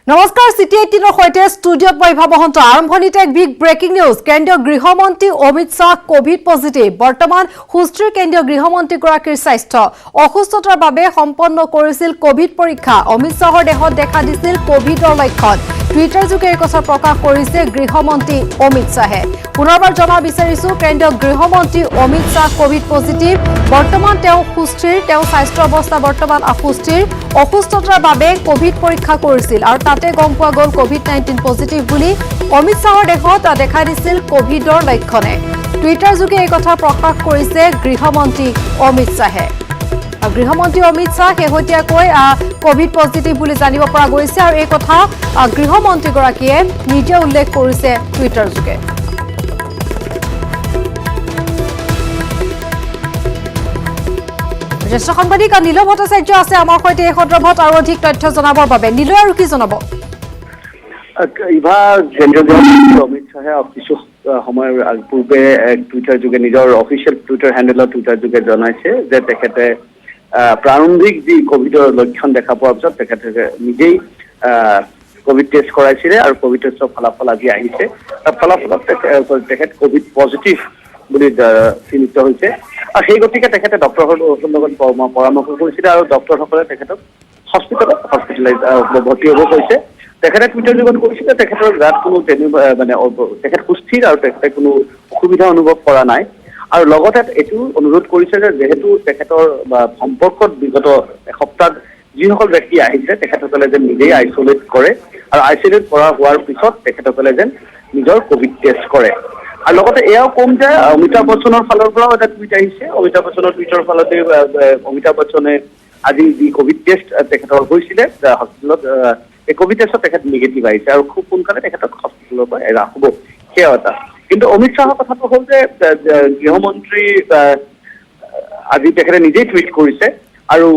নমস্কাৰ সিটি 18 সৈতে ষ্টুডিঅত বৈভৱ মহন্ত আৰম্ভণিতে এক বিগ ব্ৰেকিং নিউজ কেন্দ্ৰীয় গৃহমন্ত্ৰী অমিত শাহ কোভিড পজিটিভ বৰ্তমান সুস্থিৰ কেন্দ্ৰীয় গৃহমন্ত্ৰী গৰাকীৰ স্বাস্থ্য অসুস্থতাৰ বাবে সম্পন্ন কৰিছিল কোভিড পৰীক্ষা অমিত শাহৰ দেহত দেখা দিছিল কোভিডৰ লক্ষণ টুইটাৰ যোগে এই কথা প্ৰকাশ কৰিছে গৃহমন্ত্ৰী অমিত শাহে পুনৰবাৰ জনা বিচাৰিছো কেন্দ্ৰীয় গৃহমন্ত্ৰী অমিত শাহ কোভিড পজিটিভ বৰ্তমান তেওঁ সুস্থিৰ তেওঁ স্বাস্থ্য অৱস্থা বৰ্তমান অসুস্থিৰ অসুস্থতাৰ বাবে কোভিড পৰীক্ষা কৰিছিল আৰু তাতে গম পোৱা গ'ল কোভিড-19 পজিটিভ বুলি অমিত শাহৰ দেহত দেখা দিছিল কোভিডৰ লক্ষণে টুইটাৰ যোগে এই কথা প্ৰকাশ কৰিছে গৃহমন্ত্ৰী অমিত শাহে গৃহমন্ত্ৰী অমিত শাহ শেহতীয়াকৈ কোভিড পজিটিভ বুলি জানিব পৰা গৈছে আৰু এই কথা গৃহমন্ত্ৰীগৰাকীয়ে নিজে উল্লেখ কৰিছে টুইটাৰ যোগে জ্যেষ্ঠ সাংবাদিক নীল ভট্টাচাৰ্য আছে আমাৰ সৈতে এই সন্দৰ্ভত আৰু অধিক তথ্য জনাবৰ বাবে নীল আৰু কি জনাব ইভা কেন্দ্ৰীয় অমিত শাহে কিছু সময়ৰ পূৰ্বে টুইটাৰ যোগে নিজৰ অফিচিয়েল টুইটাৰ হেণ্ডেলত টুইটাৰ যোগে জনাইছে যে তেখেতে প্ৰাৰম্ভিক যি কোভিডৰ লক্ষণ দেখা পোৱাৰ পিছত তেখেতে নিজেই কোভিড টেষ্ট কৰাইছিলে আৰু কোভিড টেষ্টৰ ফলাফল আজি আহিছে ফলাফলত তেখেত কোভিড পজিটিভ বুলি চিহ্নিত হৈছে আৰু সেই গতিকে তেখেতে ডক্টৰৰ লগত পৰামৰ্শ কৰিছিলে আৰু ডক্টৰসকলে তেখেতক হস্পিটেলাইজ ভৰ্তি হ'ব কৈছে তেখেতে টুইটাৰ যোগত কৈছিলে তেখেতৰ গাত কোনো মানে তেখেত সুস্থিৰ আৰু তেখেতে কোনো অসুবিধা অনুভৱ কৰা নাই আৰু লগতে এইটো অনুৰোধ কৰিছে যে যেহেতু তেখেতৰ সম্পৰ্কত বিগত এসপ্তাহ যিসকল ব্যক্তি আহিছে তেখেতসকলে যেন নিজেই আইচলেট কৰে আৰু আইচলেট কৰা হোৱাৰ পিছত তেখেতসকলে যেন নিজৰ কোভিড টেষ্ট কৰে আৰু লগতে এয়াও কম যে অমিতাভ বচ্চনৰ ফালৰ পৰাও এটা টুইট আহিছে অমিতাভ বচ্চনৰ টুইটৰ ফলতে অমিতাভ বচ্চনে আজি যি কোভিড টেষ্ট তেখেতৰ হৈছিলে হস্পিটেলত এই কোভিড টেষ্টত তেখেত নিগেটিভ আহিছে আৰু খুব সোনকালে তেখেতক হস্পিটেলৰ পৰা এৰা হ'ব সেয়া এটা কিন্তু অমিত শাহৰ কথাটো হ'ল যে গৃহমন্ত্ৰী আজি তেখেতে নিজেই টুইট কৰিছে আৰু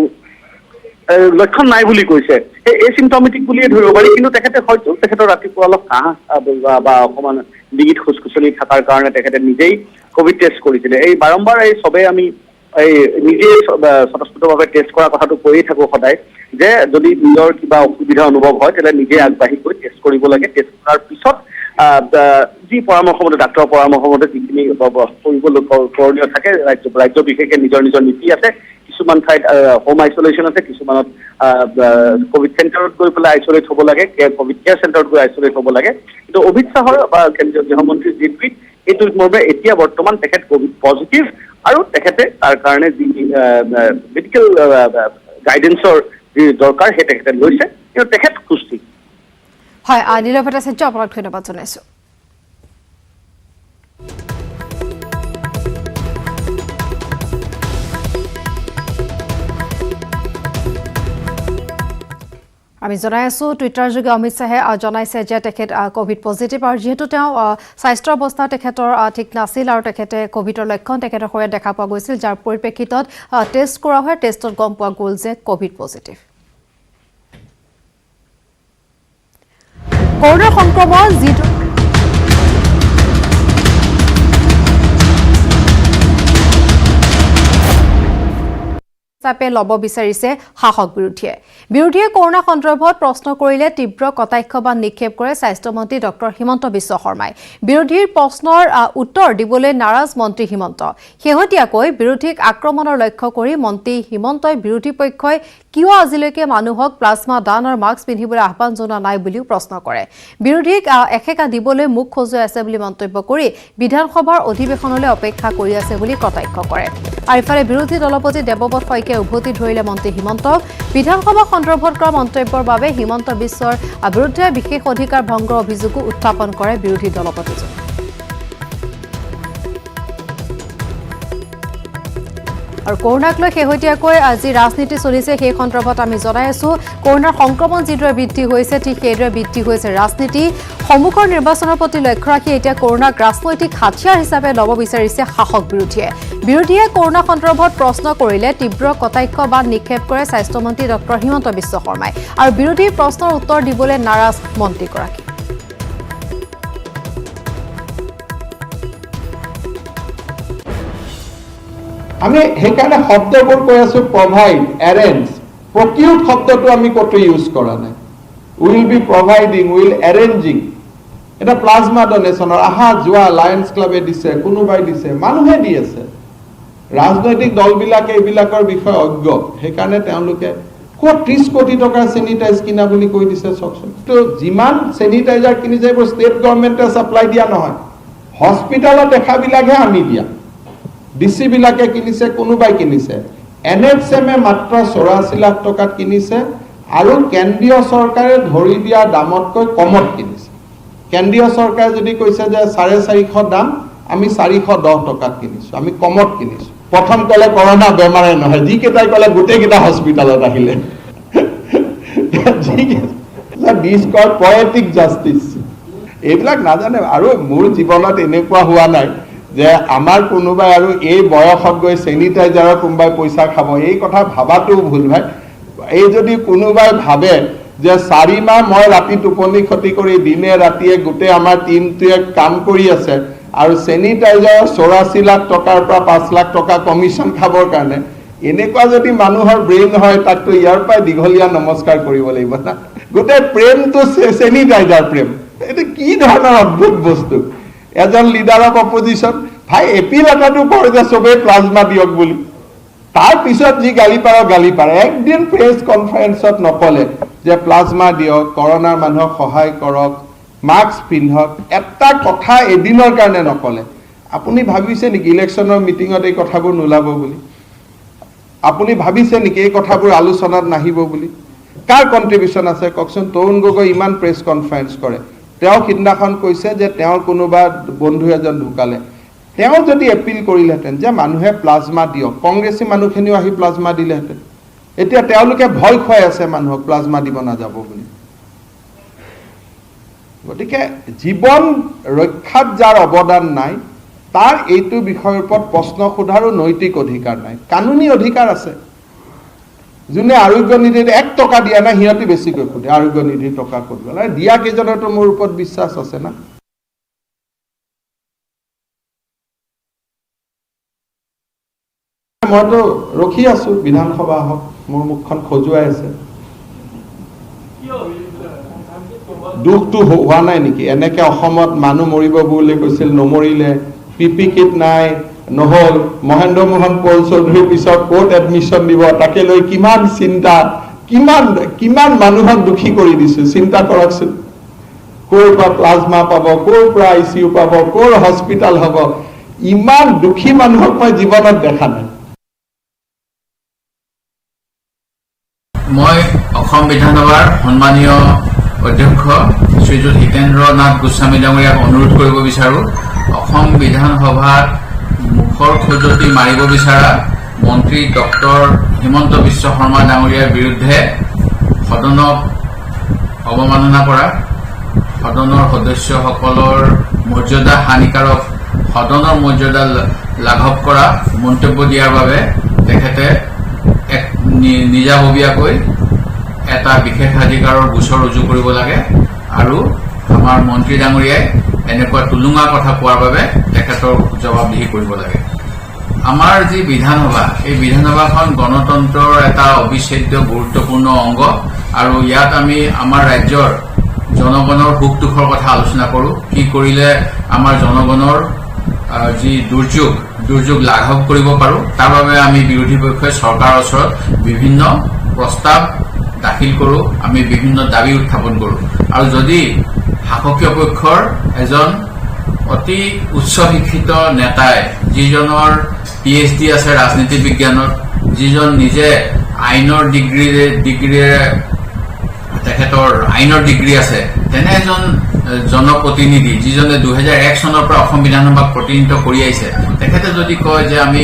লক্ষণ নাই বুলি কৈছে এই চিম্পটমেটিক বুলিয়ে ধৰিব পাৰি কিন্তু তেখেতে হয়তো তেখেতৰ ৰাতিপুৱা অলপ কাহ বা অকণমান ডিঙিত খুচখুচনি থকাৰ কাৰণে তেখেতে নিজেই কোভিড টেষ্ট কৰিছিলে এই বাৰম্বাৰ এই চবেই আমি এই নিজেই স্বতঃস্ফূৰ্তভাৱে টেষ্ট কৰাৰ কথাটো কৈয়ে থাকোঁ সদায় যে যদি নিজৰ কিবা অসুবিধা অনুভৱ হয় তেতিয়াহ'লে নিজে আগবাঢ়ি গৈ টেষ্ট কৰিব লাগে টেষ্ট কৰাৰ পিছত যি পৰামৰ্শ মতে ডাক্তৰৰ পৰামৰ্শ মতে যিখিনি কৰিব কৰণীয় থাকে ৰাজ্য বিশেষে নিজৰ নিজৰ নীতি আছে কিছুমান ঠাইত হোম আইচলেশ্যন আছে কিছুমানত কোভিড চেণ্টাৰত গৈ পেলাই আইচলেট হ'ব লাগে কোভিড কেয়াৰ চেণ্টাৰত গৈ আইচলেট হ'ব লাগে কিন্তু অমিত শাহৰ বা কেন্দ্ৰীয় গৃহমন্ত্ৰীৰ যি টুইট এই টুইট মৰ্মে এতিয়া বৰ্তমান তেখেত কোভিড পজিটিভ আৰু তেখেতে তাৰ কাৰণে যি মেডিকেল গাইডেন্সৰ যি দৰকাৰ সেই তেখেতে লৈছে কিন্তু তেখেত সুস্থ হয় নীল ভট্টাচাৰ্য আপোনাক ধন্যবাদ জনাইছো আমি জনাই আছো টুইটাৰ যোগে অমিত শাহে জনাইছে যে তেখেত কোভিড পজিটিভ আৰু যেহেতু তেওঁ স্বাস্থ্য অৱস্থা তেখেতৰ ঠিক নাছিল আৰু তেখেতে কোভিডৰ লক্ষণ তেখেতৰ শৰীৰত দেখা পোৱা গৈছিল যাৰ পৰিপ্ৰেক্ষিতত টেষ্ট কৰা হয় টেষ্টত গম পোৱা গ'ল যে কোভিড পজিটিভ কৰোনা সংক্ৰমণ যিটো চাপে লব বিচাৰিছে শাসক বিৰোধীয়ে কৰোনা সন্দৰ্ভত প্ৰশ্ন কৰিলে তীব্ৰ কটাক্ষ বা নিক্ষেপ কৰে স্বাস্থ্যমন্ত্ৰী ডক্টৰ হিমন্ত বিশ্ব শৰ্মাই বিৰোধীৰ প্ৰশ্নৰ উত্তৰ দিবলৈ নাৰাজ মন্ত্ৰী হিমন্ত শেহতীয়াকৈ বিৰোধীক আক্ৰমণৰ লক্ষ্য কৰি মন্ত্ৰী হিমন্তই বিৰোধী পক্ষই কিয় আজিলৈকে মানুহক প্লাজমা দান আৰু মাস্ক পিন্ধিবলৈ আহ্বান জনোৱা নাই বুলিও প্ৰশ্ন কৰে বিৰোধীক একেকা দিবলৈ মুখ খজুৱাই আছে বুলি মন্তব্য কৰি বিধানসভাৰ অধিৱেশনলৈ অপেক্ষা কৰি আছে বুলি কটাক্ষ কৰে আৰু ইফালে বিৰোধী দলপতি দেৱব্ৰত শইকীয়াই উভতি ধৰিলে মন্ত্ৰী হিমন্তক বিধানসভা সন্দৰ্ভত কৰা মন্তব্যৰ বাবে হিমন্ত বিশ্বৰ বিৰুদ্ধে বিশেষ অধিকাৰ ভংগৰ অভিযোগো উত্থাপন কৰে বিৰোধী দলপতিজনে আৰু কৰোনাক লৈ শেহতীয়াকৈ আজি ৰাজনীতি চলিছে সেই সন্দৰ্ভত আমি জনাই আছো কৰোনাৰ সংক্ৰমণ যিদৰে বৃদ্ধি হৈছে ঠিক সেইদৰে বৃদ্ধি হৈছে ৰাজনীতি সন্মুখৰ নিৰ্বাচনৰ প্ৰতি লক্ষ্য ৰাখি এতিয়া কৰোনাক ৰাজনৈতিক হাতিয়াৰ হিচাপে ল'ব বিচাৰিছে শাসক বিৰোধীয়ে কৰোনা সন্দৰ্ভত প্ৰশ্ন কৰিলে তীব্ৰ কটাক্ষ বা নিক্ষেপ কৰে স্বাস্থ্যমন্ত্ৰী ডক্টৰ হিমন্ত বিশ্ব শৰ্মাই আৰু বিৰোধীৰ প্ৰশ্নৰ উত্তৰ দিবলৈ নাৰাজ মন্ত্ৰীগৰাকী আমি সেইকাৰণে শব্দবোৰ কৈ আছো প্ৰভাইড এৰেঞ্জ প্ৰকিউট শব্দটো আমি কতো ইউজ কৰা নাই উইল বি প্ৰভাইডিং, উইল এৰেঞ্জিং। এটা প্লাজমা ডনেশ্যনৰ আহা যোৱা লায়ন্স ক্লাবে দিছে, কোনোবাই দিছে, মানুহে দি আছে। ৰাজনৈতিক দলবিলাকে এইবিলাকৰ বিষয়ে অজ্ঞ, সেইকাৰণে তেওঁলোকে ক'ত 30 কোটি টকাৰ চেনিটাইজ কিনা বুলি কৈ দিছে চাওকচোন। তো যিমান চেনিটাইজাৰ কিনিছে এইবোৰ ষ্টেট গভৰ্ণমেণ্টে ছাপ্লাই দিয়া নহয়, হস্পিটেলত দেখাবিলাকহে আমি দিয়া। ডিচি বিলাকে কিনিছে, কোনোবাই কিনিছে। NHMে মাত্ৰ 84 লাখ টকাত কিনিছে আৰু কেন্দ্ৰীয় চৰকাৰে ধৰি দিয়া দামতকৈ কমত কিনিছে। কেন্দ্ৰীয় চৰকাৰে যদি কৈছে যে 450 দাম, আমি 410 টকাত কিনিছো, আমি কমত কিনিছো। প্ৰথম ক'লে কৰোণা বেমাৰে নহয়, যিকেইটাই ক'লে গোটেইকেইটা হস্পিটেলত আহিলে। দিছ কল পয়েটিক জাষ্টিচ। এইবিলাক নাজানে। আৰু মোৰ জীৱনত এনেকুৱা হোৱা নাই যে আমাৰ কোনোবাই আৰু এই বয়সত গৈ চেনিটাইজাৰৰ কোনোবাই পইচা খাব, এই কথা ভাবাটো ভুল ভাই। এই যদি কোনোবাই ভাবে যে 4 মাহ মই ৰাতি টোপনি ক্ষতি কৰি দিনে ৰাতিয়ে গোটেই আমাৰ টিমটোৱে কাম কৰি আছে আৰু চেনিটাইজাৰৰ 84 লাখ টকাৰ পৰা 5 লাখ টকা কমিশ্যন খাবৰ কাৰণে, এনেকুৱা যদি মানুহৰ ব্ৰেইন হয়, তাকতো ইয়াৰ পৰাই দীঘলীয়া নমস্কাৰ কৰিব লাগিব না। গোটেই প্ৰেমটো চেনিটাইজাৰ প্ৰেম, এইটো কি ধৰণৰ অদ্ভুত বস্তু। এজন লিডাৰ অফ অপজিশ্যন ভাই এপিল এটাটো কৰে যে চবেই প্লাজমা দিয়ক বুলি, তাৰ পিছত যি গালি পাৰে। একদিন প্ৰেছ কনফাৰেন্সত নকলে যে প্লাজমা দিয়ক, কৰোণাৰ মানুহক সহায় কৰক, মাস্ক পিন্ধক, এটা কথা এদিনৰ কাৰণে নকলে। আপুনি ভাবিছে নেকি ইলেকশ্যনৰ মিটিঙত এই কথাবোৰ নোলাব বুলি? আপুনি ভাবিছে নেকি এই কথাবোৰ আলোচনাত নাহিব বুলি? কাৰ কণ্ট্ৰিবিউশ্যন আছে কওকচোন? তৰুণ গগৈ ইমান প্ৰেছ কনফাৰেন্স কৰে, তেওঁ সিদিনাখন কৈছে যে তেওঁৰ কোনোবা বন্ধু এজন ঢুকালে। তেওঁ যদি এপিল কৰিলেহেঁতেন যে মানুহে প্লাজমা দিয়ক, কংগ্ৰেছী মানুহখিনিও আহি প্লাজমা দিলেহেঁতেন। এতিয়া তেওঁলোকে ভয় খুৱাই আছে মানুহক প্লাজমা দিব নাযাব বুলি। গতিকে জীৱন ৰক্ষাত যাৰ অৱদান নাই, তাৰ এইটো বিষয়ৰ ওপৰত প্ৰশ্ন সোধাৰো নৈতিক অধিকাৰ নাই, কানুনী অধিকাৰ আছে। যোনে আৰোগ্য নিধিত 1 টকা দিয়া নাই, সিহঁতে বেছিকৈ সোধে আৰোগ্য নিধিৰ টকা ক'ত গ'ল। দিয়া কেইজনৰতো মোৰ ওপৰত বিশ্বাস আছে না। মইতো ৰখি আছো বিধানসভা হওক, মোৰ মুখখন খজুৱাই আছে। দুখটো হোৱা নাই নেকি? এনেকে অসমত মানুহ মৰিব বুলি কৈছিল, নমৰিলে। পিপি কিট নাই, নহল। মহেন্দ্ৰ মোহন পল চৌধুৰীৰ পিছত ক'ত এডমিশ্যন দিব, তাকে লৈ কিমান চিন্তা, কিমান মানুহক দুখী কৰি দিছো। চিন্তা কৰকচোন, ক'ৰ পৰা প্লাজমা পাব, ক'ৰ পৰা ICU পাব, ক'ৰ হস্পিটেল হ'ব, ইমান দুখী মানুহক মই জীৱনত দেখা নাই। মই অসম বিধানসভাৰ সন্মানীয় অধ্যক্ষ শ্ৰীযুত হিতেন্দ্ৰ নাথ গোস্বামী ডাঙৰীয়াক অনুৰোধ কৰিব বিচাৰো, অসম বিধানসভাত মুখৰ খজুৱতি মাৰিব বিচৰা মন্ত্ৰী ডক্টৰ হিমন্ত বিশ্ব শৰ্মা ডাঙৰীয়াৰ বিৰুদ্ধে সদনক অৱমাননা কৰা, সদনৰ সদস্যসকলৰ মৰ্যাদা হানিকাৰক, সদনৰ মৰ্যাদা লাঘৱ কৰা মন্তব্য দিয়াৰ বাবে তেখেতে এক নিজাববীয়াকৈ এটা বিশেষাধিকাৰৰ গোচৰ ৰুজু কৰিব লাগে আৰু আমাৰ মন্ত্ৰী ডাঙৰীয়াই এনেকুৱা টুলুঙা কথা কোৱাৰ বাবে তেখেতৰ জবাবদিহি কৰিব লাগে। আমাৰ যি বিধানসভা, এই বিধানসভাখন গণতন্ত্ৰৰ এটা অবিচ্ছেদ্য গুৰুত্বপূৰ্ণ অংগ আৰু ইয়াত আমি আমাৰ ৰাজ্যৰ জনগণৰ সুখ দুখৰ কথা আলোচনা কৰোঁ। কি কৰিলে আমাৰ জনগণৰ যি দুৰ্যোগ লাঘৱ কৰিব পাৰোঁ, তাৰ বাবে আমি বিৰোধী পক্ষই চৰকাৰৰ ওচৰত বিভিন্ন প্ৰস্তাৱ দাখিল কৰোঁ, আমি বিভিন্ন দাবী উত্থাপন কৰোঁ। আৰু যদি শাসকীয় পক্ষৰ এজন অতি উচ্চ শিক্ষিত নেতাই, যিজনৰ PhD আছে ৰাজনীতি বিজ্ঞানত, যিজন নিজে আইনৰ ডিগ্ৰীৰে তেখেতৰ আইনৰ ডিগ্ৰী আছে, তেনে এজন জনপ্ৰতিনিধি যিজনে 2001 চনৰ পৰা অসম বিধানসভাক প্ৰতিনিধিত্ব কৰি আহিছে, তেখেতে যদি কয় যে আমি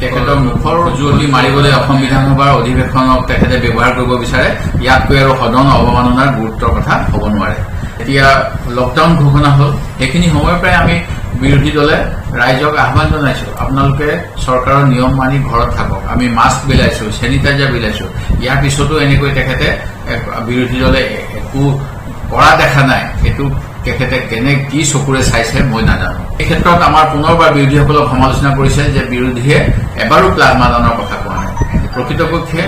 তেখেতৰ মুখৰ জুৱলি মাৰিবলৈ অসম বিধানসভাৰ অধিৱেশনক তেখেতে ব্যৱহাৰ কৰিব বিচাৰে, ইয়াতকৈ আৰু সদন অৱমাননাৰ গুৰুত্বৰ কথা হ'ব নোৱাৰে। এতিয়া লকডাউন ঘোষণা হ'ল, সেইখিনি সময়ৰ পৰাই আমি বিৰোধী দলে ৰাইজক আহ্বান জনাইছো, আপোনালোকে চৰকাৰৰ নিয়ম মানি ঘৰত থাকক। আমি মাস্ক বিলাইছো, চেনিটাইজাৰ বিলাইছো। ইয়াৰ পিছতো এনেকৈ তেখেতে বিৰোধী দলে একো কৰা দেখা নাই। এইটো তেখেতে কি চকুৰে চাইছে মই নাজানো। এই ক্ষেত্ৰত আমাৰ পুনৰবাৰ বিৰোধীসকলক সমালোচনা কৰিছে যে বিৰোধীয়ে এবাৰো প্লাজমা দানৰ কথা কোৱা নাই। প্ৰকৃতপক্ষে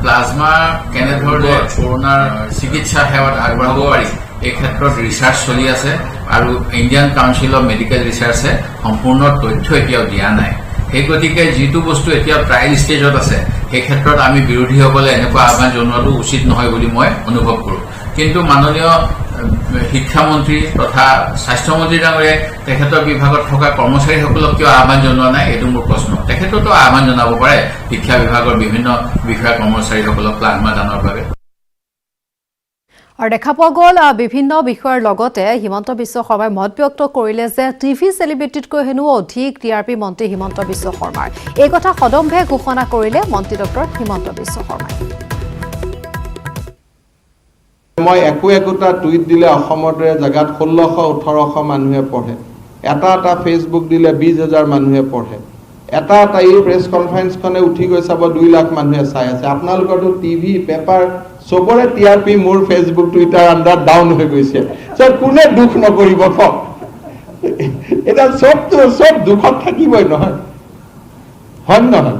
প্লাজমা কেনেধৰণে কৰোনাৰ চিকিৎসা সেৱাত আগবঢ়াব পাৰি এই ক্ষেত্ৰত ৰিচাৰ্চ চলি আছে আৰু ইণ্ডিয়ান কাউন্সিল অফ মেডিকেল ৰিচাৰ্চে সম্পূৰ্ণ তথ্য এতিয়াও দিয়া নাই সেই গতিকে যিটো বস্তু এতিয়া ট্ৰায়েল ষ্টেজত আছে সেই ক্ষেত্ৰত আমি বিৰোধীসকলে এনেকুৱা আহ্বান জনোৱাটো উচিত নহয় বুলি মই অনুভৱ কৰোঁ কিন্তু মাননীয় শিক্ষামন্ত্ৰী তথা স্বাস্থ্যমন্ত্ৰী ডাঙৰীয়াই তেখেতৰ বিভাগত থকা কৰ্মচাৰীসকলক কিয় আহ্বান জনোৱা নাই এইটো মোৰ প্ৰশ্ন তেখেততো আহ্বান জনাব পাৰে শিক্ষা বিভাগৰ বিভিন্ন বিষয়া কৰ্মচাৰীসকলক প্লাজমা দানৰ বাবে আৰু দেখা পোৱা গ'ল বিভিন্ন বিষয়ৰ লগতে হিমন্ত বিশ্ব শৰ্মাই মত ব্যক্ত কৰিলে যে টিভি চেলিব্ৰিটিতকৈ হেনো অধিক টিআৰপি মন্ত্ৰী হিমন্ত বিশ্ব শৰ্মাৰ এই কথা সদম্ভে ঘোষণা কৰিলে মন্ত্ৰী ডক্টৰ হিমন্ত বিশ্ব শৰ্মাই মই একোটা টুইট দিলে অসমৰ দৰে জেগাত 1600-1800 মানুহে পঢ়ে এটা ফেচবুক দিলে 20,000 মানুহে পঢ়ে এটা এই প্ৰেছ কনফাৰেন্সখনে উঠি গৈ চাব 2 লাখ মানুহে চাই আছে আপোনালোকৰতো টিভি পেপাৰ সবৰে টিআৰপি মোৰ ফেচবুক টুইটাৰ আণ্ডাৰ ডাউন হৈ গৈছে কোনে দুখ নকৰিব কওক এটা সব দুখত থাকিবই নহয় হয় নহয়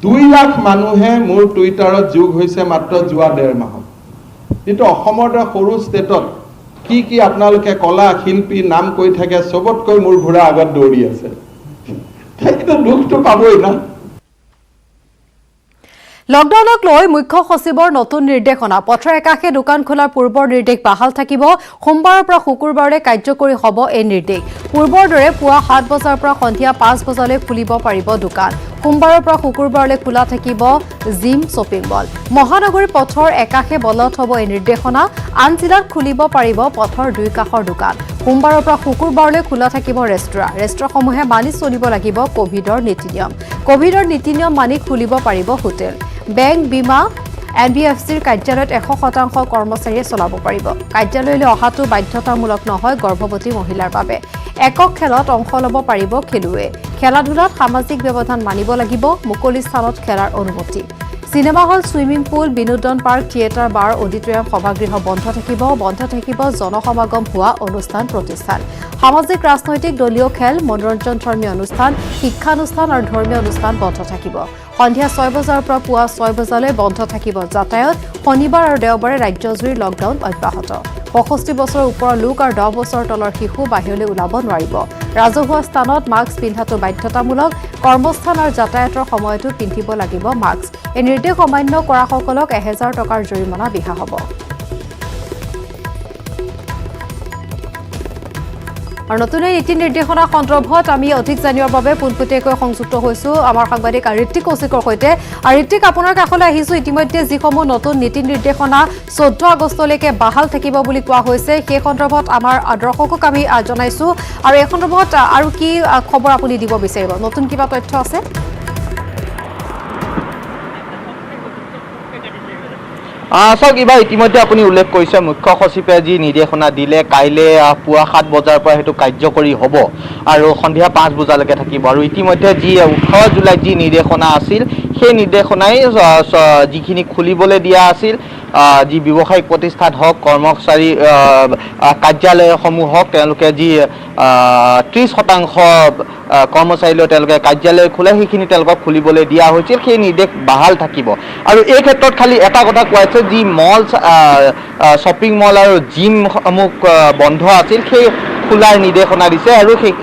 2 লাখ মানুহে মোৰ টুইটাৰত যোগ হৈছে মাত্ৰ যোৱা 1.5 মাহত কিন্তু অসমৰ দৰে সৰু ষ্টেটত কি আপোনালোকে কলা শিল্পী নাম কৈ থাকে সবতকৈ মোৰ ঘোঁৰা আগত দৌৰি আছে সেইটো দুখটো পাবই না লকডাউনক লৈ মুখ্য সচিবৰ নতুন নিৰ্দেশনা পথৰ একাষে দোকান খোলাৰ পূৰ্বৰ নিৰ্দেশ বাহাল থাকিব সোমবাৰৰ পৰা শুকুৰবাৰলৈ কাৰ্যকৰী হ'ব এই নিৰ্দেশ পূৰ্বৰ দৰে পুৱা 7 বজাৰ পৰা সন্ধিয়া 5 বজালৈ খুলিব পাৰিব দোকান সোমবাৰৰ পৰা শুকুৰবাৰলৈ খোলা থাকিব জিম শ্বপিং মল মহানগৰী পথৰ একাষে বলৱৎ হ'ব এই নিৰ্দেশনা আন জিলাত খুলিব পাৰিব পথৰ দুই কাষৰ দোকান সোমবাৰৰ পৰা শুকুৰবাৰলৈ খোলা থাকিব ৰেষ্টুৰাসমূহে মানি চলিব লাগিব কোভিডৰ নীতি নিয়ম মানি খুলিব পাৰিব হোটেল বেংক বীমা এনবিএফচিৰ কাৰ্যালয়ত 100% কৰ্মচাৰীয়ে চলাব পাৰিব কাৰ্যালয়লৈ অহাটো বাধ্যতামূলক নহয় গৰ্ভৱতী মহিলাৰ বাবে একক খেলত অংশ ল'ব পাৰিব খেলুৱৈ খেলা ধূলাত সামাজিক ব্যৱধান মানিব লাগিব মুকলি স্থানত খেলাৰ অনুমতি সিনেমা হল সুইমিং পুল বিনোদন পাৰ্ক থিয়েটাৰ বাৰ অডিটৰিয়াম সভাগৃহ বন্ধ থাকিব জনসমাগম হোৱা অনুষ্ঠান প্ৰতিষ্ঠান সামাজিক ৰাজনৈতিক দলীয় খেল মনোৰঞ্জন ধৰ্মীয় অনুষ্ঠান শিক্ষানুষ্ঠান আৰু ধৰ্মীয় অনুষ্ঠান বন্ধ থাকিব সন্ধিয়া 6 বজাৰ পৰা পুৱা 6 বজালৈ বন্ধ থাকিব যাতায়াত শনিবাৰ আৰু দেওবাৰে ৰাজ্যজুৰি লকডাউন অব্যাহত 65 বছৰৰ ওপৰৰ লোক আৰু 10 বছৰৰ তলৰ শিশু বাহিৰলৈ ওলাব নোৱাৰিব ৰাজহুৱা স্থানত মাস্ক পিন্ধাটো বাধ্যতামূলক কৰ্মস্থান আৰু যাতায়াতৰ সময়তো পিন্ধিব লাগিব মাস্ক এই নিৰ্দেশ অমান্য কৰাসকলক 1000 টকাৰ জৰিমনা বিহা হ'ব আৰু নতুন নীতি নিৰ্দেশনা সন্দৰ্ভত আমি অধিক জানিবৰ বাবে পোনপটীয়াকৈ সংযুক্ত হৈছো আমাৰ সাংবাদিক ঋত্বিক কৌশিকৰ সৈতে ঋত্বিক আপোনাৰ কাষলৈ আহিছো ইতিমধ্যে যিসমূহ নতুন নীতি নিৰ্দেশনা 14 আগষ্টলৈকে বাহাল থাকিব বুলি কোৱা হৈছে সেই সন্দৰ্ভত আমাৰ দৰ্শকক আমি জনাইছো আৰু এই সন্দৰ্ভত আৰু কি খবৰ আপুনি দিব বিচাৰিব নতুন কিবা তথ্য আছে চাওক ইবাৰ ইতিমধ্যে আপুনি উল্লেখ কৰিছে মুখ্য সচিবে যি নিৰ্দেশনা দিলে কাইলৈ পুৱা 7 বজাৰ পৰা সেইটো কাৰ্যকৰী হ'ব আৰু সন্ধিয়া 5 বজালৈকে থাকিব আৰু ইতিমধ্যে যি 18 জুলাইত যি নিৰ্দেশনা আছিল সেই নিৰ্দেশনাই যিখিনি খুলিবলৈ দিয়া আছিল যি ব্যৱসায়িক প্ৰতিষ্ঠান হওক কৰ্মচাৰী কাৰ্যালয়সমূহ হওক তেওঁলোকে যি 30% কৰ্মচাৰীলৈ তেওঁলোকে কাৰ্যালয় খোলে সেইখিনি তেওঁলোকক খুলিবলৈ দিয়া হৈছিল সেই নিৰ্দেশ বাহাল থাকিব আৰু এই ক্ষেত্ৰত খালি এটা কথা কোৱা হৈছে যি মল শ্বপিং মল আৰু জিমসমূহ বন্ধ আছিল সেই খোলাৰ নিৰ্দেশনা দিছে আৰু সেই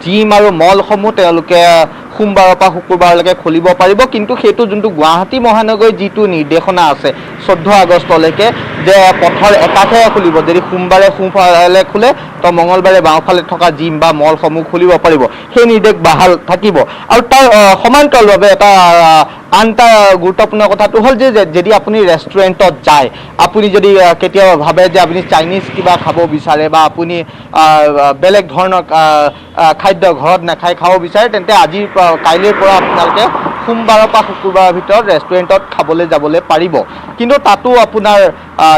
জিম আৰু মলসমূহ তেওঁলোকে সোমবাৰৰ পৰা শুকুৰবাৰলৈকে খুলিব পাৰিব কিন্তু সেইটো যোনটো গুৱাহাটী মহানগৰীৰ যিটো নিৰ্দেশনা আছে 14 আগষ্টলৈকে যে পথৰ একাষে খুলিব যদি সোমবাৰে সোঁফালে খোলে তো মঙলবাৰে বাওঁফালে থকা জিম বা মলসমূহ খুলিব পাৰিব সেই নিৰ্দেশ বাহাল থাকিব আৰু তাৰ সমান্তৰালভাৱে এটা আন এটা গুৰুত্বপূৰ্ণ কথাটো হ'ল যে যদি আপুনি ৰেষ্টুৰেণ্টত যায় আপুনি যদি কেতিয়াবা ভাবে যে আপুনি চাইনিজ কিবা খাব বিচাৰে বা আপুনি বেলেগ ধৰণৰ খাদ্য ঘৰত নাখাই খাব বিচাৰে তেন্তে আজিৰ কাইলৈৰ পৰা আপোনালোকে সোমবাৰৰ পৰা শুকুৰবাৰৰ ভিতৰত ৰেষ্টুৰেণ্টত খাবলৈ যাবলৈ পাৰিব কিন্তু তাতো আপোনাৰ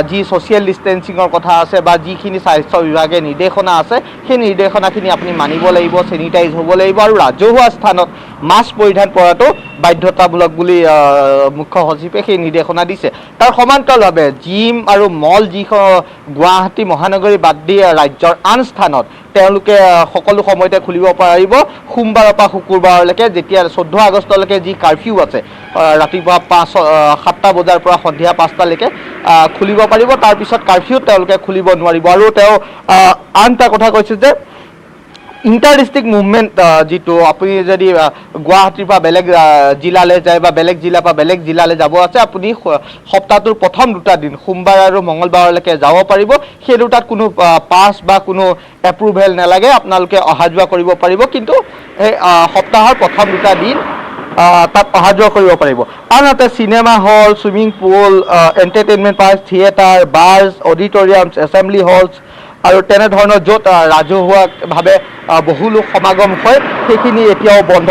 যি ছ'চিয়েল ডিষ্টেঞ্চিঙৰ কথা আছে বা যিখিনি স্বাস্থ্য বিভাগে নিৰ্দেশনা আছে সেই নিৰ্দেশনাখিনি আপুনি মানিব লাগিব, চেনিটাইজ হ'ব লাগিব আৰু ৰাজহুৱা স্থানত মাস্ক পৰিধান কৰাটো বাধ্যতামূলক বুলি মুখ্য সচিবে সেই নিৰ্দেশনা দিছে। তাৰ সমান্তৰালভাৱে জিম আৰু মল যিখন গুৱাহাটী মহানগৰী বাদ দি ৰাজ্যৰ আন স্থানত তেওঁলোকে সকলো সময়তে খুলিব পাৰিব সোমবাৰৰ পৰা শুকুৰবাৰলৈকে, যেতিয়া 14 আগষ্টলৈকে যি কাৰফিউ আছে ৰাতিপুৱা 7টা বজাৰ পৰা সন্ধিয়া 5টালৈকে খুলিব পাৰিব। তাৰপিছত কাৰফিউত তেওঁলোকে খুলিব নোৱাৰিব। আৰু তেওঁ আন এটা কথা কৈছে যে ইণ্টাৰ ডিষ্ট্ৰিক্ট মুভমেণ্ট যিটো আপুনি যদি গুৱাহাটীৰ পৰা বেলেগ জিলালৈ যায় বা বেলেগ জিলাৰ পৰা বেলেগ জিলালৈ যাব আছে, আপুনি সপ্তাহটোৰ প্ৰথম 2টা দিন সোমবাৰ আৰু মঙলবাৰলৈকে যাব পাৰিব। সেই দুটাত কোনো পাছ বা কোনো এপ্ৰুভেল নালাগে, আপোনালোকে অহা যোৱা কৰিব পাৰিব। কিন্তু এই সপ্তাহৰ প্ৰথম 2টা দিন তাত অহা যোৱা কৰিব পাৰিব। আনহাতে cinema hall, swimming pool, entertainment park, theatre, bars, auditoriums, assembly halls আৰু তেনেধৰণৰ য'ত ৰাজহুৱাভাৱে বহু লোক সমাগম হয় সেইখিনি এতিয়াও বন্ধ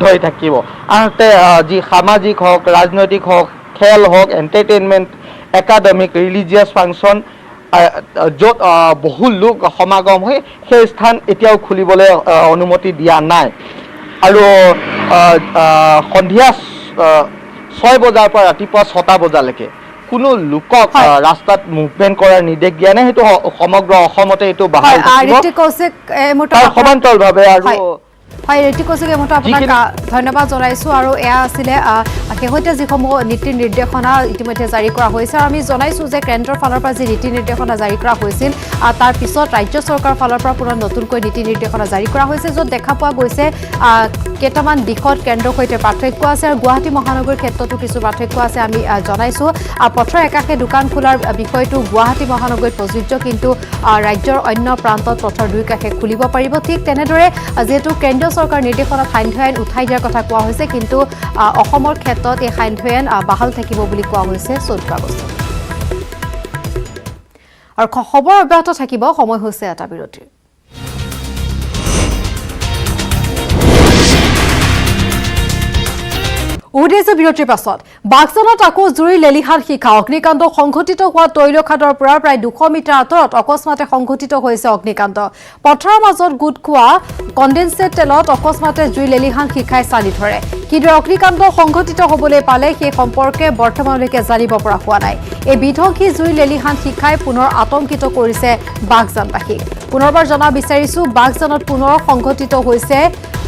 হৈ থাকিব। আনহাতে যি সামাজিক হওক, ৰাজনৈতিক হওক, খেল হওক, এণ্টাৰটেইনমেণ্ট, একাডেমিক, ৰিলিজিয়াছ ফাংচন য'ত বহু লোক সমাগম হয় সেই স্থান এতিয়াও খুলিবলৈ অনুমতি দিয়া নাই। আৰু সন্ধিয়া 6 বজাৰ পৰা ৰাতিপুৱা 6টা বজালৈকে কোনো লোকক ৰাস্তাত মুভমেণ্ট কৰাৰ নিৰ্দেশ দিয়া নাই। সেইটো সমগ্ৰ অসমতে এইটো বাহাল থাকিব। তাৰ সমান্তৰালভাৱে আৰু হয় ঋতিক কৌশিক, এই মুহূৰ্তে আপোনাক ধন্যবাদ জনাইছোঁ। আৰু এয়া আছিলে শেহতীয়া যিসমূহ নীতি নিৰ্দেশনা ইতিমধ্যে জাৰি কৰা হৈছে। আৰু আমি জনাইছোঁ যে কেন্দ্ৰৰ ফালৰ পৰা যি নীতি নিৰ্দেশনা জাৰি কৰা হৈছিল তাৰ পিছত ৰাজ্য চৰকাৰৰ ফালৰ পৰা পুনৰ নতুনকৈ নীতি নিৰ্দেশনা জাৰি কৰা হৈছে, য'ত দেখা পোৱা গৈছে কেইটামান দিশত কেন্দ্ৰৰ সৈতে পাৰ্থক্য আছে আৰু গুৱাহাটী মহানগৰীৰ ক্ষেত্ৰতো কিছু পাৰ্থক্য আছে। আমি জনাইছোঁ পথৰ একাষে দোকান খোলাৰ বিষয়টো গুৱাহাটী মহানগৰীত প্ৰযোজ্য, কিন্তু ৰাজ্যৰ অন্য প্ৰান্তত পথৰ দুই কাষে খুলিব পাৰিব। ঠিক তেনেদৰে যিহেতু কেন্দ্ৰীয় চৰকাৰৰ নিৰ্দেশনাত সান্ধ্য আইন উঠাই দিয়াৰ কথা কোৱা হৈছে, কিন্তু অসমৰ ক্ষেত্ৰত এই সান্ধ্য আইন বাহাল থাকিব বুলি কোৱা হৈছে 14 আগষ্টত। আৰু খবৰ অব্যাহত থাকিব। সময় হৈছে এটা বিৰতিৰ। উদ্দেশ্য বিৰতিৰ পাছত বাক্সানত আকৌ জুইৰ লেলিহান শিখা। অগ্নিকাণ্ড সংঘটিত হোৱা তৈলখাদৰ পৰা প্ৰায় 200 মিটাৰ আঁতৰত অকস্মাতে সংঘটিত হৈছে অগ্নিকাণ্ড। পথাৰৰ মাজত গোট খোৱা কণ্ডেনছেট তেলত অকস্মাতে জুইৰ লেলিহান শিখাই চালি ধৰে। কিদৰে অগ্নিকাণ্ড সংঘটিত হ'বলৈ পালে সেই সম্পৰ্কে বৰ্তমানলৈকে জানিব পৰা হোৱা নাই। এই বিধ্বংসী জুইৰ লেলিহান শিখাই পুনৰ আতংকিত কৰিছে বাগজানবাসীক। পুনৰবাৰ জনাব বিচাৰিছোঁ, বাগজানত পুনৰ সংঘটিত হৈছে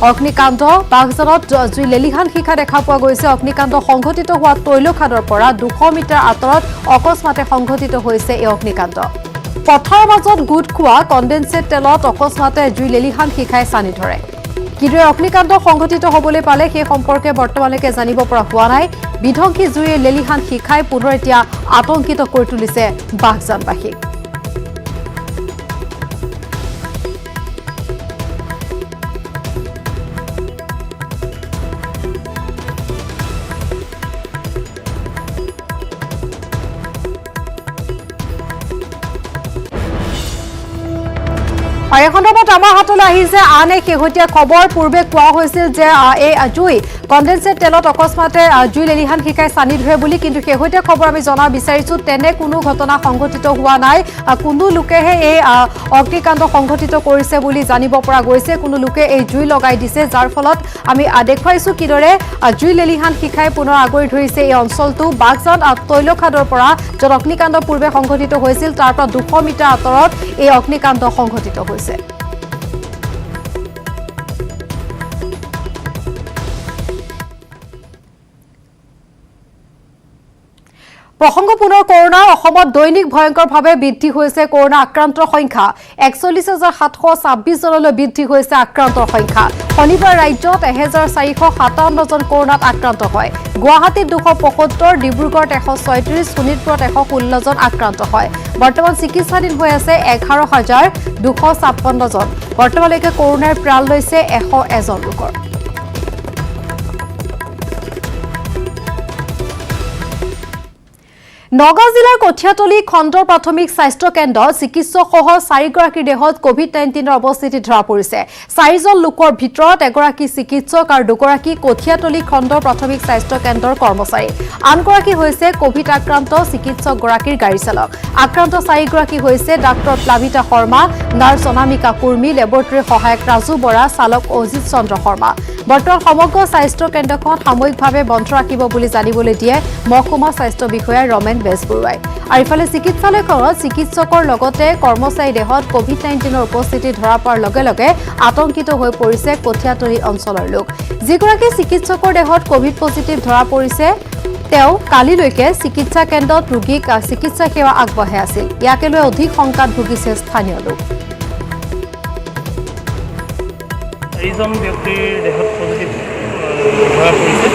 অগ্নিকাণ্ড। বাগজানত জুই লেলিহান শিখা দেখা পোৱা গৈছে। অগ্নিকাণ্ড সংঘটিত হোৱা তৈলখাদৰ পৰা 200 মিটাৰ আঁতৰত অকস্মাতে সংঘটিত হৈছে এই অগ্নিকাণ্ড। পথাৰৰ মাজত গোট খোৱা কণ্ডেনছেট তেলত অকস্মাতে জুই লেলিহান শিখাই চানি ধৰে। কিদৰে অগ্নিকাণ্ড সংঘটিত হ'বলৈ পালে সেই সম্পৰ্কে বৰ্তমানলৈকে জানিব পৰা হোৱা নাই। বিধ্বংসী জুইৰ লেলিহান শিখাই পুনৰ এতিয়া আতংকিত কৰি তুলিছে বাগজানবাসীক। এই সন্দৰ্ভত আমাৰ হাতলৈ আহিছে আন এক শেহতীয়া খবৰ। পূৰ্বে কোৱা হৈছিল যে এই জুই কণ্ডেনছেট তেলত অকস্মাতে জুই লেলিহান শিখাই চানি ধৰে বুলি, কিন্তু শেহতীয়া খবৰ আমি জনাব বিচাৰিছোঁ তেনে কোনো ঘটনা সংঘটিত হোৱা নাই। কোনো লোকেহে এই অগ্নিকাণ্ড সংঘটিত কৰিছে বুলি জানিব পৰা গৈছে। কোনো লোকে এই জুই লগাই দিছে, যাৰ ফলত আমি দেখুৱাইছোঁ কিদৰে জুই লেলিহান শিখাই পুনৰ আগুৰি ধৰিছে এই অঞ্চলটো। বাগজান তৈলখাদৰ পৰা য'ত অগ্নিকাণ্ড পূৰ্বে সংঘটিত হৈছিল তাৰ পৰা 200 মিটাৰ আঁতৰত এই অগ্নিকাণ্ড সংঘটিত হৈছে। প্ৰসংগ পুনৰ কৰোনা। অসমত দৈনিক ভয়ংকৰভাৱে বৃদ্ধি হৈছে কৰোনা আক্ৰান্তৰ সংখ্যা। 41,726 জনলৈ বৃদ্ধি হৈছে আক্ৰান্তৰ সংখ্যা। শনিবাৰ ৰাজ্যত 1,457 জন কৰোনাত আক্ৰান্ত হয়। গুৱাহাটীত 275, ডিব্ৰুগড়ত 136, শোণিতপুৰত 116 জন আক্ৰান্ত হয়। বৰ্তমান চিকিৎসাধীন হৈ আছে 11,256 জন। বৰ্তমানলৈকে কৰোনাৰ প্ৰাণ লৈছে 101 লোকৰ। নগাঁও জিলাৰ কঠিয়াতলী খণ্ডৰ প্ৰাথমিক স্বাস্থ্য কেন্দ্ৰত চিকিৎসকসহ 4 গৰাকীৰ দেহত কোভিড-19ৰ অৱস্থিতি ধৰা পৰিছে। 4জন লোকৰ ভিতৰত এগৰাকী চিকিৎসক আৰু দুগৰাকী কঠিয়াতলী খণ্ডৰ প্ৰাথমিক স্বাস্থ্য কেন্দ্ৰৰ কৰ্মচাৰী। আনগৰাকী হৈছে কোভিড আক্ৰান্ত চিকিৎসকগৰাকীৰ গাড়ী চালক। আক্ৰান্ত 4 গৰাকী হৈছে doctor Plabita Sharma, nurse Anamika Kurmi, laboratory সহায়ক ৰাজু বৰা, চালক অজিত চন্দ্ৰ শৰ্মা। বৰ্তমান সমগ্ৰ স্বাস্থ্য কেন্দ্ৰখন সাময়িকভাৱে বন্ধ ৰাখিব বুলি জানিবলৈ দিয়ে মহকুমা স্বাস্থ্য বিষয়া ৰমেন বেজবৰুৱাই। আৰু ইফালে চিকিৎসালয়খনত চিকিৎসকৰ লগতে কৰ্মচাৰী দেহত কোভিড-19ৰ উপস্থিতি ধৰা পৰাৰ লগে লগে আতংকিত হৈ পৰিছে কঠিয়াতলী অঞ্চলৰ লোক। যিগৰাকী চিকিৎসকৰ দেহত কোভিড পজিটিভ ধৰা পৰিছে তেওঁ কালিলৈকে চিকিৎসা কেন্দ্ৰত ৰোগীক চিকিৎসা সেৱা আগবঢ়াই আছিল। ইয়াকে লৈ অধিক শংকাত ভুগিছে স্থানীয় লোক। এইজন ব্যক্তিৰ দেহত পজিটিভ ধৰা পৰিছে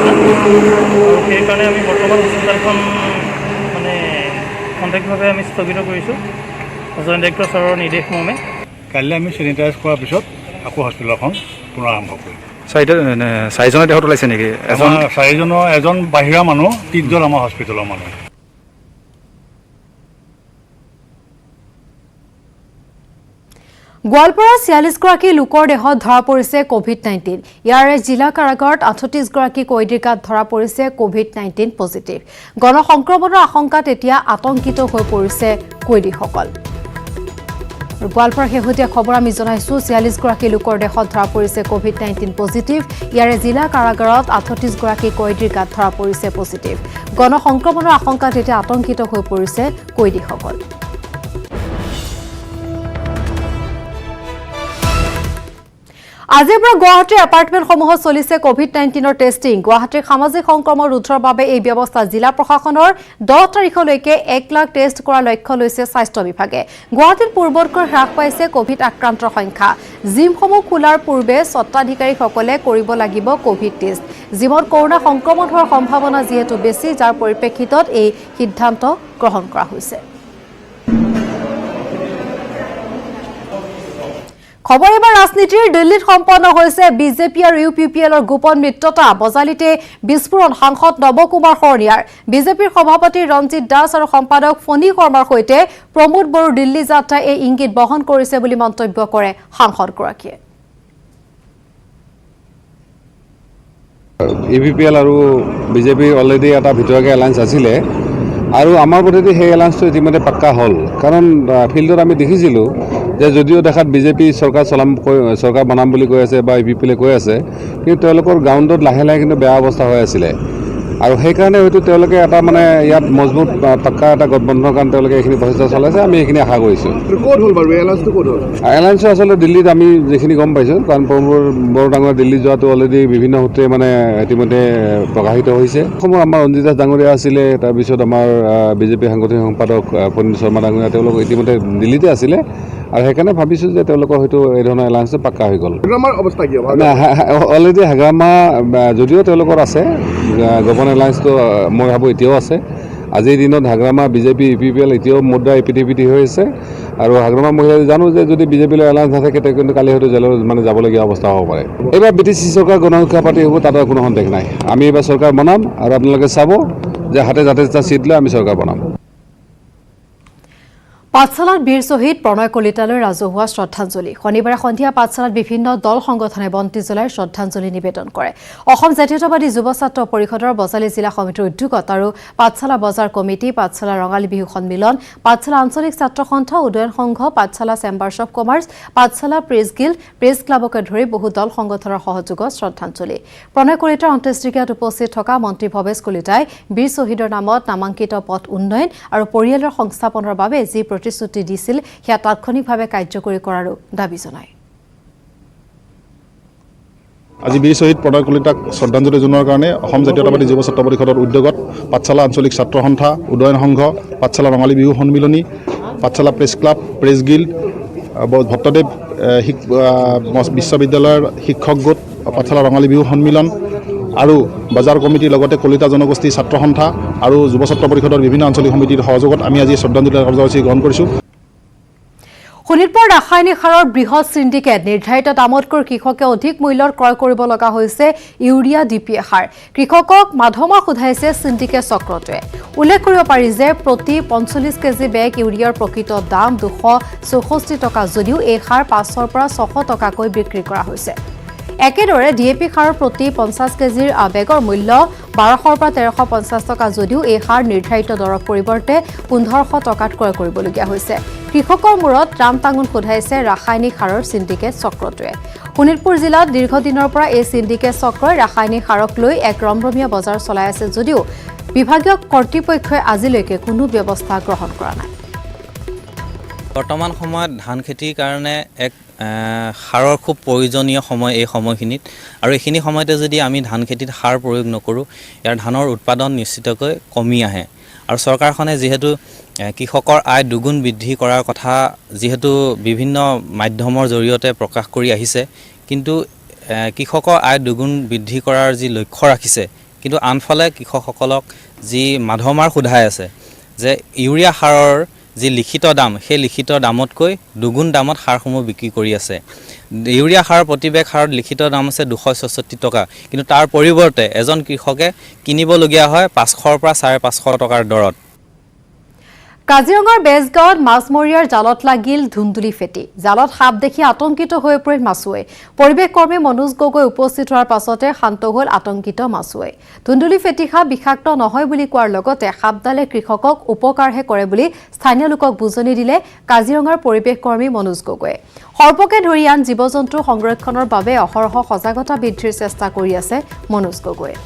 আৰু সেইকাৰণে আমি বৰ্তমান হস্পিটেলখন মানে খন্তেকভাৱে আমি স্থগিত কৰিছোঁ জইণ্ট ডাইৰেক্টৰ ছাৰৰ নিৰ্দেশ মৰ্মে। কাইলৈ আমি চেনিটাইজ কৰাৰ পিছত আকৌ হস্পিটেলখন পুনৰ আৰম্ভ কৰিম। চাৰিজনৰ দেহত ওলাইছে নেকি? এজন বাহিৰা মানুহ, 3জন আমাৰ হস্পিটেলৰ মানুহ। গোৱালপাৰাৰ 46 গৰাকী লোকৰ দেহত ধৰা পৰিছে কোভিড-19। ইয়াৰে জিলা কাৰাগাৰত 38 গৰাকী কয়দীৰ গাত ধৰা পৰিছে কোভিড-19 পজিটিভ। গণসংক্ৰমণৰ আশংকাত এতিয়া আতংকিত হৈ পৰিছে কয়দীসকল। গোৱালপাৰাৰ শেহতীয়া খবৰ আমি জনাইছো 46 গৰাকী লোকৰ দেহত ধৰা পৰিছে কোভিড-19 পজিটিভ। ইয়াৰে জিলা কাৰাগাৰত 38 গৰাকী কয়দীৰ গাত ধৰা পৰিছে পজিটিভ। গণসংক্ৰমণৰ আশংকাত এতিয়া আতংকিত হৈ পৰিছে কয়দীসকল। আজিৰ পৰা গুৱাহাটীৰ এপাৰ্টমেণ্টসমূহত চলিছে কোভিড-19ৰ টেষ্টিং। গুৱাহাটীৰ সামাজিক সংক্ৰমণ ৰোধৰ বাবে এই ব্যৱস্থা জিলা প্ৰশাসনৰ 10 তাৰিখলৈকে 1 লাখ টেষ্ট কৰাৰ লক্ষ্য লৈছে স্বাস্থ্য বিভাগে। গুৱাহাটীত পূৰ্বতকৈ হ্ৰাস পাইছে কোভিড আক্ৰান্তৰ সংখ্যা। জিমসমূহ খোলাৰ পূৰ্বে স্বত্বাধিকাৰীসকলে কৰিব লাগিব কোভিড টেষ্ট। জিমত কৰোনা সংক্ৰমণ হোৱাৰ সম্ভাৱনা যিহেতু বেছি, যাৰ পৰিপ্ৰেক্ষিতত এই সিদ্ধান্ত গ্ৰহণ কৰা হৈছে। খবৰ এবাৰ ৰাজনীতিৰ। দিল্লীত সম্পন্ন হৈছে বিজেপি আৰু UPPLৰ গোপন মিত্ৰতা। বজালিতে বিস্ফোৰণ। সাংসদ নৱকুমাৰ শৰণীয়াৰ বিজেপিৰ সভাপতি ৰঞ্জিত দাস আৰু সম্পাদক ফণী শৰ্মাৰ সৈতে প্ৰমোদ বড়োৰ দিল্লী যাত্ৰাই এই ইংগিত বহন কৰিছে বুলি মন্তব্য কৰে সাংসদগৰাকীয়ে। UPPL আৰু বিজেপিৰ অলৰেডি এটা ভিতৰুৱা এলায়েন্স আছিলে আৰু আমাৰ বোধেদি সেই এলায়েন্সটো ইতিমধ্যে পাক্কা হ'ল। কাৰণ ফিল্ডত আমি দেখিছিলোঁ যে যদিও দেখাত বিজেপি চৰকাৰ বনাম বুলি কৈ আছে বা UPPLে কৈ আছে, কিন্তু তেওঁলোকৰ গ্ৰাউণ্ডত লাহে লাহে কিন্তু বেয়া অৱস্থা হৈ আছিলে। আৰু সেইকাৰণে হয়তো তেওঁলোকে এটা মানে ইয়াত মজবুত পাক্কা এটা গঠবন্ধনৰ কাৰণে তেওঁলোকে এইখিনি প্ৰচেষ্টা চলাইছে। আমি এইখিনি আশা কৰিছোঁ। ক'ত হ'ল বাৰু এলায়েন্সটো ক'ত হ'ল? এলায়েন্সটো আচলতে দিল্লীত আমি যিখিনি গম পাইছোঁ, কাৰণ প্ৰমোদ বড়ো ডাঙৰ দিল্লী যোৱাটো অলৰেডি বিভিন্ন সূত্ৰে মানে ইতিমধ্যে প্ৰকাশিত হৈছে। অসমৰ আমাৰ ৰঞ্জিত দাস ডাঙৰীয়া আছিলে, তাৰপিছত আমাৰ বিজেপি সাংগঠনিক সম্পাদক ফণী শৰ্মা ডাঙৰীয়া, তেওঁলোক ইতিমধ্যে দিল্লীতে আছিলে। আৰু সেইকাৰণে ভাবিছোঁ যে তেওঁলোকৰ হয়তো এই ধৰণৰ এলায়েন্সটো পাক্কা হৈ গ'ল। অৱস্থা কি অলৰেডি হেগামা যদিও তেওঁলোকৰ আছে গোপন এলায়েন্সটো, মই ভাবোঁ এতিয়াও আছে। আজিৰ দিনত হাগ্ৰামা বিজেপি UPPL এতিয়াও মুদ্ৰা ইপিটি হৈ আছে। আৰু হাগ্ৰামা মহিলাই জানো যে যদি বিজেপিলৈ এলায়েন্স নাথাকে তেওঁ কিন্তু কালি হয়তো জেলত মানে যাবলগীয়া অৱস্থা হ'ব পাৰে। এইবাৰ BTC চৰকাৰ গণসংখ্যা পাৰ্টি হ'ব, তাত কোনো সন্দেহ নাই। আমি এইবাৰ চৰকাৰ বনাম আৰু আপোনালোকে চাব যে হাতে যাতে চিট লৈ আমি চৰকাৰ বনাম। পাঠশালাত বীৰ শ্বহীদ প্ৰণয় কলিতালৈ ৰাজহুৱা শ্ৰদ্ধাঞ্জলি। শনিবাৰে সন্ধিয়া পাঠশালাত বিভিন্ন দল সংগঠনে বন্তি জ্বলাই শ্ৰদ্ধাঞ্জলি নিবেদন কৰে। অসম জাতীয়তাবাদী যুৱ ছাত্ৰ পৰিষদৰ বজালী জিলা সমিতিৰ উদ্যোগত আৰু পাঠশালা বজাৰ কমিটি, পাঠশালা ৰঙালী বিহু সন্মিলন, পাঠশালা আঞ্চলিক ছাত্ৰ সন্থা, Udayan Sangha, Pathsala chambers of commerce, Pathsala press guild, press ক্লাবকে ধৰি বহু দল সংগঠনৰ সহযোগত শ্ৰদ্ধাঞ্জলি। প্ৰণয় কলিতাৰ অন্ত্যেষ্টিক্ৰিয়াত উপস্থিত থকা মন্ত্ৰী ভৱেশ কলিতাই বীৰ শ্বহীদৰ নামত নামাংকিত পথ উন্নয়ন আৰু পৰিয়ালৰ সংস্থাপনৰ বাবে যি প্ৰতিশ্ৰুতি দিছিল সেয়া তাৎক্ষণিকভাৱে কাৰ্যকৰী কৰাৰো দাবী জনায়। আজি বীৰ শ্বহীদ প্ৰণয় কলিতাক শ্ৰদ্ধাঞ্জলি জনোৱাৰ কাৰণে অসম জাতীয়তাবাদী যুৱ ছাত্ৰ পৰিষদৰ উদ্যোগত পাঠশালা আঞ্চলিক ছাত্ৰ সন্থা, উদয়ন সংঘ, পাঠশালা ৰঙালী বিহু সন্মিলনী, Pathsala press club, press guild, Bhattadev বিশ্ববিদ্যালয়ৰ শিক্ষক গোট, পাঠশালা ৰঙালী বিহু সন্মিলন আৰু বজাৰ কমিটিৰ লগতে কলিতা জনগোষ্ঠী ছাত্ৰ সন্থা আৰু যুৱ ছাত্ৰ পৰিষদৰ বিভিন্ন আঞ্চলিক সমিতিৰ সহযোগত আমি আজি শ্ৰদ্ধাঞ্জলি কাৰ্যসূচী গ্ৰহণ কৰিছোঁ। শোণিতপুৰ ৰাসায়নিক সাৰৰ বৃহৎ সিন্ডিকেট নিৰ্ধাৰিত দামতকৈ কৃষকে অধিক মূল্যৰ ক্ৰয় কৰিব লগা হৈছে ইউৰিয়া ডিপিএ সাৰ কৃষকক মাধমা সোধাইছে সিন্ডিকেট চক্ৰটোৱে উল্লেখ কৰিব পাৰি যে প্ৰতি 45 কেজি বেগ ইউৰিয়াৰ প্ৰকৃত দাম 264 টকা যদিও এই সাৰ 500 পৰা 600 টকাকৈ বিক্ৰী কৰা হৈছে একেদৰে ডিএপি সাৰৰ প্ৰতি 50 কেজিৰ বেগৰ মূল্য 1200 পৰা 1350 টকা যদিও এই সাৰ নিৰ্ধাৰিত দৰৰ পৰিৱৰ্তে 1500 টকাত ক্ৰয় কৰিবলগীয়া হৈছে কৃষকৰ মূৰত ৰাম টাঙুন সোধাইছে ৰাসায়নিক সাৰৰ সিন্ডিকেট চক্ৰটোৱে শোণিতপুৰ জিলাত দীৰ্ঘদিনৰ পৰা এই সিন্ডিকেট চক্ৰই ৰাসায়নিক সাৰক লৈ এক ৰমৰমীয়া বজাৰ চলাই আছে যদিও বিভাগীয় কৰ্তৃপক্ষই আজিলৈকে কোনো ব্যৱস্থা গ্ৰহণ কৰা নাই বৰ্তমান সময়ত ধান খেতিৰ কাৰণে এক সাৰৰ খুব প্ৰয়োজনীয় সময় এই সময়খিনিত আৰু এইখিনি সময়তে যদি আমি ধান খেতিত সাৰ প্ৰয়োগ নকৰোঁ ইয়াৰ ধানৰ উৎপাদন নিশ্চিতকৈ কমি আহে আৰু চৰকাৰখনে যিহেতু কৃষকৰ আয় দুগুণ বৃদ্ধি কৰাৰ কথা যিহেতু বিভিন্ন মাধ্যমৰ জৰিয়তে প্ৰকাশ কৰি আহিছে কিন্তু কৃষকৰ আয় দুগুণ বৃদ্ধি কৰাৰ যি লক্ষ্য ৰাখিছে কিন্তু আনফালে কৃষকসকলক যি মাধমাৰ সোধাই আছে যে ইউৰিয়া সাৰৰ যি লিখিত দাম সেই লিখিত দামতকৈ দুগুণ দামত সাৰসমূহ বিক্ৰী কৰি আছে ইউৰিয়া সাৰ প্ৰতি বেগ সাৰত লিখিত দাম আছে 264 টকা কিন্তু তাৰ পৰিৱৰ্তে এজন কৃষকে কিনিবলগীয়া হয় 500 পৰা 550 টকাৰ দৰত কাজিৰঙাৰ বেজগাঁৱত মাছমৰীয়াৰ জালত লাগিল ধুন্দুলি ফেটি জালত সাপ দেখি আতংকিত হৈ পৰিল মাছুৱে পৰিৱেশ কৰ্মী মনোজ গগৈ উপস্থিত হোৱাৰ পাছতে শান্ত হ'ল আতংকিত মাছুৱে ধুন্দুলি ফেটি সাপ বিষাক্ত নহয় বুলি কোৱাৰ লগতে সাপডালে কৃষকক উপকাৰহে কৰে বুলি স্থানীয় লোকক বুজনি দিলে কাজিৰঙাৰ পৰিৱেশ কৰ্মী মনোজ গগৈয়ে সৰ্পকে ধৰি আন জীৱ-জন্তু সংৰক্ষণৰ বাবে অহৰহ সজাগতা বৃদ্ধিৰ চেষ্টা কৰি আছে মনোজ গগৈয়ে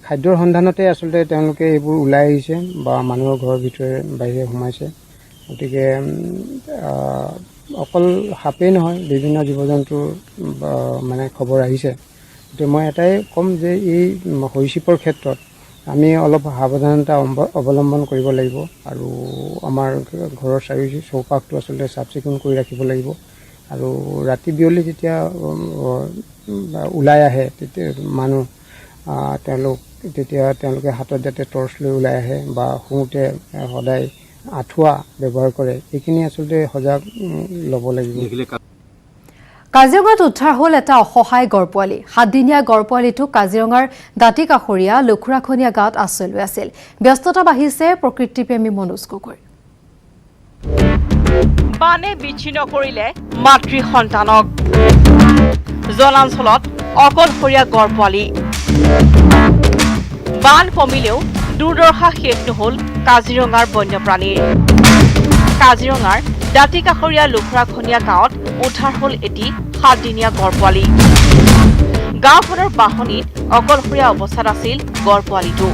খাদ্যৰ সন্ধানতে আচলতে তেওঁলোকে এইবোৰ ওলাই আহিছে বা মানুহৰ ঘৰৰ ভিতৰে বাহিৰে সোমাইছে গতিকে অকল সাপেই নহয় বিভিন্ন জীৱ-জন্তুৰ মানে খবৰ আহিছে গতিকে মই এটাই ক'ম যে এই সৰীসৃপৰ ক্ষেত্ৰত আমি অলপ সাৱধানতা অৱলম্বন কৰিব লাগিব আৰু আমাৰ ঘৰৰ চৌপাশটো আচলতে চাফ চিকুণ কৰি ৰাখিব লাগিব আৰু ৰাতি বিয়লি যেতিয়া ওলাই আহে তেতিয়া মানুহ তেওঁলোকে হাতত যাতে টৰ্চ লৈ ওলাই আহে বা শুওঁতে সদায় আঁঠুৱা ব্যৱহাৰ কৰে এইখিনি আচলতে সজাগ ল'ব লাগিব কাজিৰঙাত উদ্ধাৰ হ'ল এটা অসহায় গড়পোৱালি 7দিনীয়া গড়পোৱালিটো কাজিৰঙাৰ দাঁতিকাষৰীয়া লখুৰাখনীয়া গাঁৱত আশ্ৰয় লৈ আছিল ব্যস্ততা বাঢ়িছে প্ৰকৃতিপ্ৰেমী মনোজ গগৈ বানে বিচ্ছিন্ন কৰিলে মাতৃ সন্তানক জনাঞ্চলত অকলশৰীয়া গড়পোৱালি বান কমিলেও দুৰ্দশা শেষ নহল কাজিৰঙাৰ বন্যপ্ৰাণীৰ কাজিৰঙাৰ দাঁতিকাষৰীয়া লখুৰাখনীয়া গাঁৱত উদ্ধাৰ হ'ল এটি 7দিনীয়া গড়পোৱালি গাঁওখনৰ বাহনীত অকলশৰীয়া অৱস্থাত আছিল গড়পোৱালিটো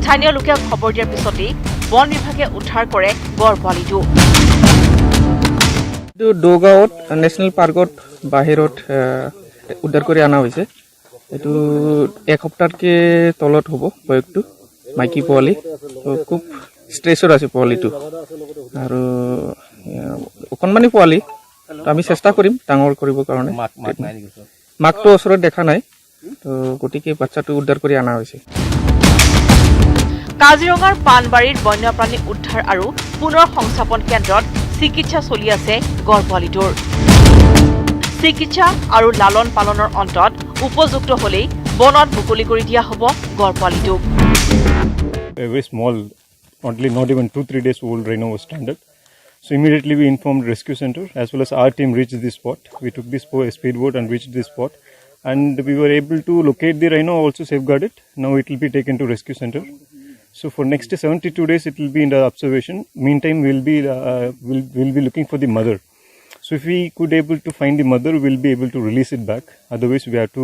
স্থানীয় লোকে খবৰ দিয়াৰ পিছতেই বন বিভাগে উদ্ধাৰ কৰে গড়পোৱালিটো দৌগাঁৱত নেশ্যনেল পাৰ্কত বাহিৰত উদ্ধাৰ কৰি অনা হৈছে এইটো এক সপ্তাহতকে তলত হ'ব বয়সটো মাইকী পোৱালি খুব ষ্ট্ৰেছত আছে পোৱালিটো আৰু অকণমানি পোৱালি আমি চেষ্টা কৰিম ডাঙৰ কৰিবৰ কাৰণে মাকটো ওচৰত দেখা নাই তো গতিকে বাচ্চাটো উদ্ধাৰ কৰি অনা হৈছে কাজিৰঙাৰ পাণবাৰীৰ বন্যপ্ৰাণী উদ্ধাৰ আৰু পুনৰ সংস্থাপন কেন্দ্ৰত চিকিৎসা চলি আছে গড়পোৱালিটোৰ চিকিৎসা আৰু লালন পালনৰ অন্তত উপযুক্ত হলেই বনত মুকলি কৰি দিয়া হ'ব গড়পোৱালিটোক very small, not even 2-3 days old rhino was stranded. So immediately we informed rescue center as well as our team reached the spot. We took this speedboat and reached the spot and we were able to locate the rhino, also safeguard it. Now it will be taken to rescue center. So for next 72 days it will be under observation. Meantime we'll be looking for the mother. So if we could able to find the mother, we'll be able to release it back. Otherwise we have to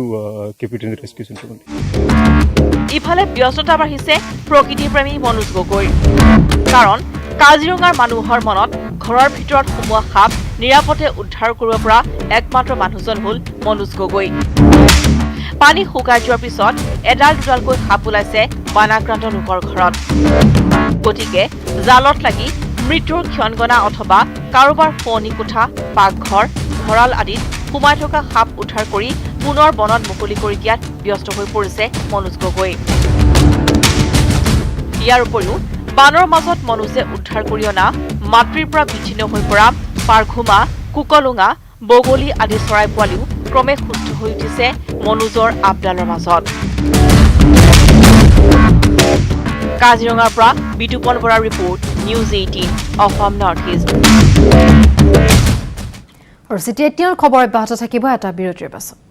keep it in the rescue center only. ইফালে ব্যস্ততা বাঢ়িছে প্ৰকৃতিপ্ৰেমী মনোজ গগৈ কাৰণ কাজিৰঙাৰ মানুহৰ মনত ঘৰৰ ভিতৰত সোমোৱা সাপ নিৰাপদে উদ্ধাৰ কৰিব পৰা একমাত্ৰ মানুহজন হ'ল মনোজ গগৈ পানী শুকাই যোৱাৰ পিছত এডাল দুডালকৈ সাপ ওলাইছে বানাক্ৰান্ত লোকৰ ঘৰত গতিকে জালত লাগি মৃত্যুৰ ক্ষণগণা অথবা কাৰোবাৰ শোৱনি কোঠা, পাকঘৰ, ভঁৰাল আদিত সোমাই থকা সাপ উদ্ধাৰ কৰি পুনৰ বনত মুকলি কৰি দিয়াত ব্যস্ত হৈ পৰিছে মনোজ গগৈ। ইয়াৰ উপৰিও বানৰ মাজত মনোজে উদ্ধাৰ কৰি অনা মাতৃৰ পৰা বিচ্ছিন্ন হৈ পৰা পাৰঘুমা, কুকলুঙা, বগলী আদি চৰাই পোৱালিও ক্ৰমে সুস্থ হৈ উঠিছে মনোজৰ আপডালৰ মাজত। কাজিৰঙাৰ পৰা বিতুপন বৰাৰ report, news 18 Assam north east. আৰু যেতিয়া খবৰ অব্যাহত থাকিব এটা বিৰতিৰ পাছত।